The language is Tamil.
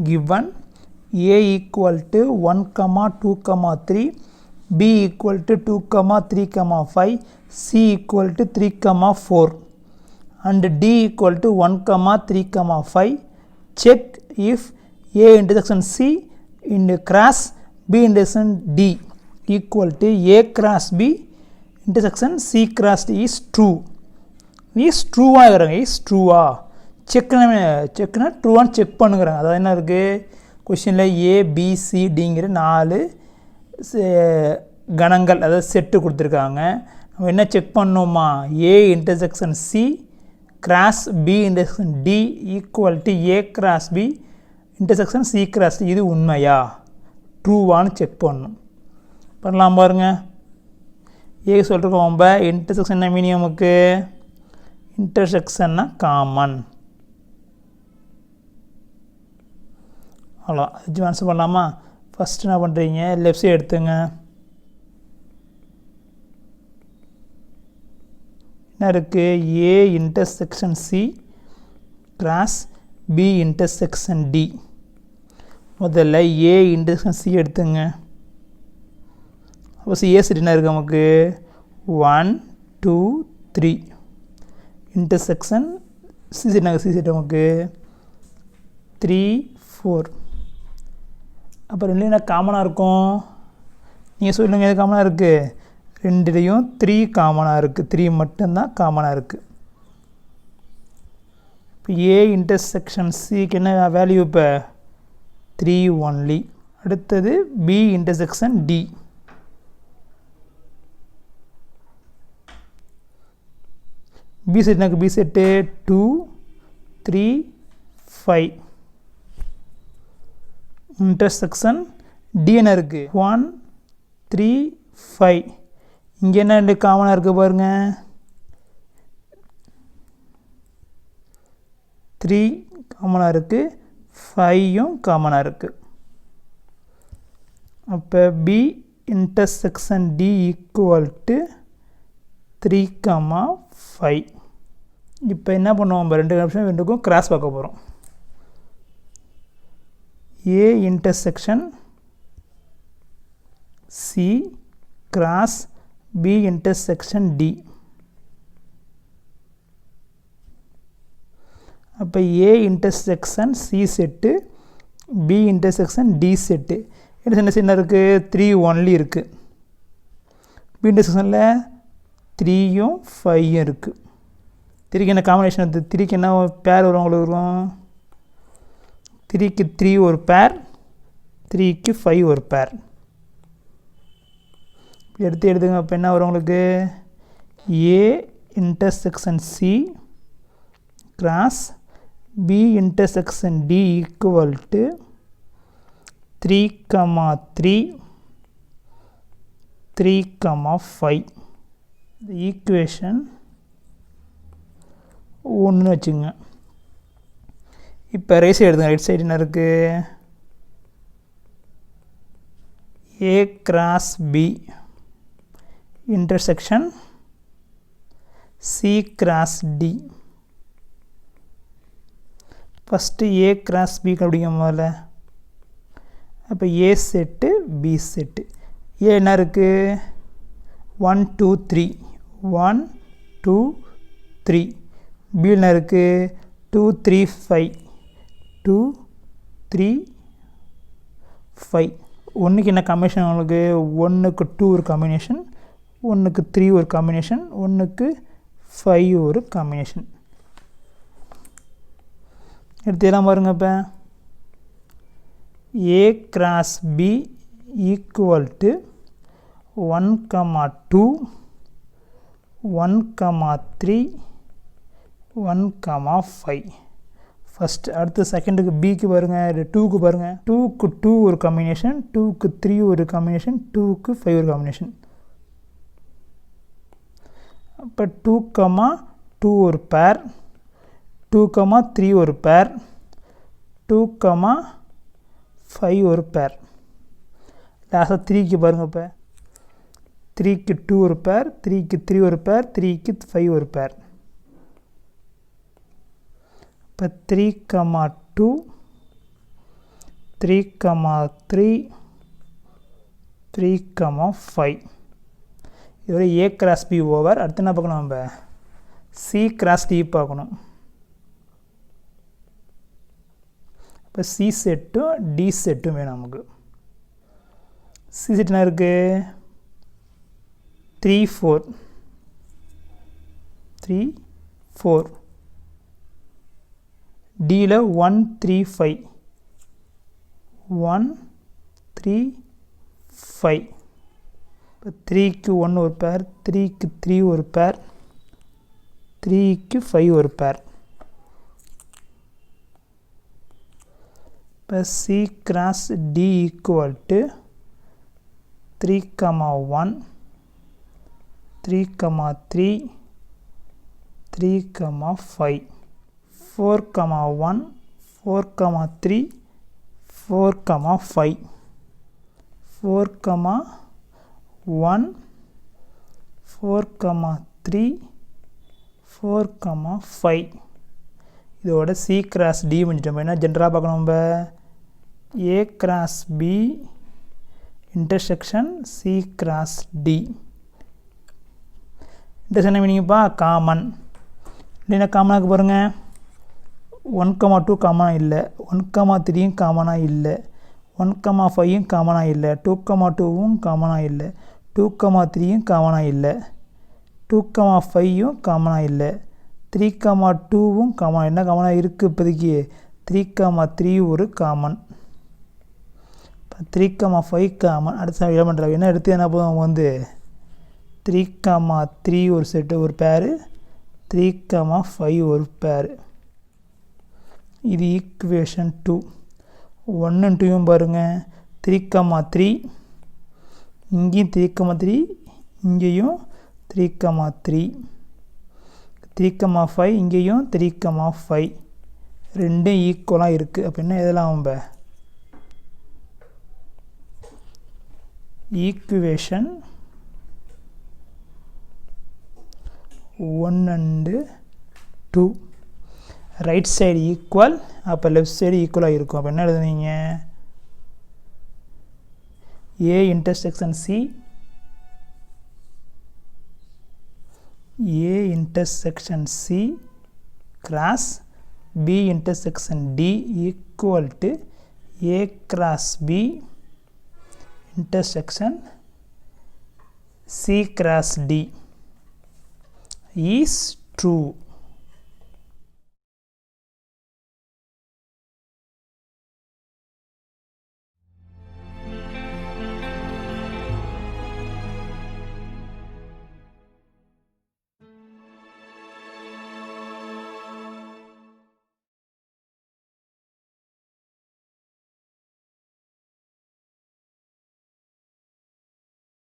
given a equal to 1, 2, 3, b equal to 2, 3, 5, c equal to 3, 4 and d equal to 1, 3, 5. Check if a intersection c into cross b intersection d equal to a cross b intersection c cross d is true. Is true is true செக்னா ட்ரூவான்னு செக் பண்ணுங்கிறாங்க. அதாவது என்ன இருக்குது கொஷினில் ஏ பி சி டிங்கிற 4 கணங்கள் அதாவது செட்டு கொடுத்துருக்காங்க. நம்ம என்ன செக் பண்ணோமா, A intersection C cross B intersection D equal to A cross B intersection C cross D, இது உண்மையா ட்ரூவான்னு செக் பண்ணணும். பண்ணலாம் பாருங்கள். ஏ சொல்லிருக்கோம் நம்ம இன்டர்செக்ஷன் மீனிங் நமக்கு இன்டர்செக்ஷன்னா காமன். அவ்வளோ ஆன்சர் பண்ணலாமா? ஃபஸ்ட்டு என்ன பண்ணுறீங்க, லெஃப்ட் சைடு எடுத்துங்க. என்ன இருக்குது, A intersection C cross B intersection D. முதல்ல ஏ இன்டர்செக்ஷன் சி எடுத்துங்க. அப்போ சி ஏ செட் என்ன இருக்குது நமக்கு 1 2 3 intersection C set C set நமக்கு 3 4. அப்போ ரெண்டுலையும் என்ன காமனாக இருக்கும், நீங்கள் சொல்லுங்கள் எது காமனாக இருக்குது, ரெண்டுலேயும் 3 காமனாக இருக்குது, 3 மட்டும்தான் காமனாக இருக்குது. இப்போ ஏ இன்டர்செக்ஷன் சிக்கு என்ன வேல்யூ, இப்போ 3 ஒன்லி. அடுத்தது B intersection D. B set எனக்கு பி செட்டு 2 3 5 இன்டர்செக்ஷன் டி என்ன இருக்குது 1 3 5. இங்கே என்ன ரெண்டு காமனாக இருக்குது பாருங்கள், 3 காமனாக இருக்குது, 5யும் காமனாக இருக்குது. அப்போ B intersection D equal to 3, 5. இப்போ என்ன பண்ணுவோம், நம்ம ரெண்டு ஆப்ஷன் ரெண்டுக்கும் கிராஸ் பார்க்க போகிறோம். A intersection C cross B intersection D. அப்போ A intersection C set B intersection D set என்ன இருக்குது 3 ஒன்லி இருக்குது. பி இன்டர்செக்ஷனில் 3யும் 5யும் இருக்குது. 3க்கு என்ன காம்பினேஷன் வந்து 3க்கு என்ன பேர் வரும் உங்களுக்கு வரும், 3க்கு 3 ஒரு பேர், 3க்கு 5 ஒரு பேர். எடுத்துங்க. அப்போ என்ன வரும் உங்களுக்கு, A intersection C cross B intersection D equal to 3, 3 3, 5. இந்த ஈக்குவேஷன் ஒன்று வச்சுங்க. இப்போ ரைட் சைடு எடுத்துங்க. ரைட் சைடு என்ன இருக்குது, A cross B intersection C cross D. First A cross B கண்டுபிடிக்கும் முதல்ல. அப்போ A set B set. A என்ன இருக்குது 1 2 3 1 2 3. பி என்ன இருக்குது 2 3 5 2 3 5. ஒன்றுக்கு என்ன காம்பினேஷன் உங்களுக்கு, 1க்கு 2 ஒரு காம்பினேஷன், 1க்கு 3 ஒரு காம்பினேஷன், 1க்கு 5 ஒரு காம்பினேஷன். எடுத்துலாம் பாருங்க. இப்போ A cross B equal to 1, 2 1, 3 1, 5. First அடுத்து செகண்டுக்கு பிக்கு பாருங்கள், 2க்கு பாருங்கள், 2க்கு 2 ஒரு காம்பினேஷன், 2க்கு 3 ஒரு காம்பினேஷன், 2க்கு 5 ஒரு காம்பினேஷன். அப்போ 2, 2 ஒரு பேர், 2, 3 ஒரு பேர், 2, 5 ஒரு பேர். லாஸ்ட்டாக 3க்கு பாருங்கள். இப்போ 3க்கு 2 ஒரு பேர், 3க்கு 3 ஒரு பேர், 3க்கு 5 ஒரு பேர். இப்போ 3, 2 3, 3, 3, 5. இதோட A cross B ஓவர். அடுத்து என்ன பார்க்கணும் நம்ம? C cross D பார்க்கணும். இப்போ C செட்டும் D செட்டும் வேணும் நமக்கு. C செட் என்ன இருக்கு? 3, 4. 3, 4. D ல 1, 3, 5. 1, 3, 5. இப்போ 3க்கு 1 ஒரு பேர், 3க்கு 3 ஒரு பேர், 3க்கு 5 ஒரு பேர். இப்போ C cross D equal to 3, 1, 3, 3, 3, 5. 4, 1, 4, 3, 4, 5. 4, 1, 4, 3, 4, 5. இதோட C cross D முடிஞ்சிட்டோம். என்ன ஜென்ரலாக பார்க்கணும் நம்ம? A cross B intersection C cross D. Intersection மீனிங்கப்பா காமன். இல்லைன்னா காமனாக பாருங்க. 1, 2 காமனாக இல்லை, 1, 3யும் காமனாக இல்லை, 1, 5யும் காமனாக இல்லை, 2, 2வும் காமனாக இல்லை, 2, 3யும் காமனாக இல்லை, 2, 5யும் காமனாக இல்லை, 3, 2வும் காமனாக என்ன காமனாக இருக்குது இப்போதைக்கு? 3, 3 ஒரு காமன். 3, 5 காமன். அடுத்த என்ன பண்ணுறாங்க? என்ன எடுத்து என்ன போதும் அவங்க வந்து 3, 3 ஒரு செட்டு ஒரு பேரு, 3, 5 ஒரு பேரு. இது ஈக்குவேஷன் 2. 1 and 2யும் பாருங்கள். 3, 3 இங்கேயும் 3, 3 இங்கேயும் 3, 3 3, 5 இங்கேயும் 3, 5 ரெண்டும் ஈக்குவலாக இருக்குது. அப்போ என்ன எதெல்லாம் நம்ம equation 1 and 2 right side equal, அப்போ லெஃப்ட் சைடு ஈக்குவலாக இருக்கும். அப்போ என்ன எழுதுனீங்க? A intersection C, A intersection C cross B intersection D equal to A cross B intersection C cross D is true.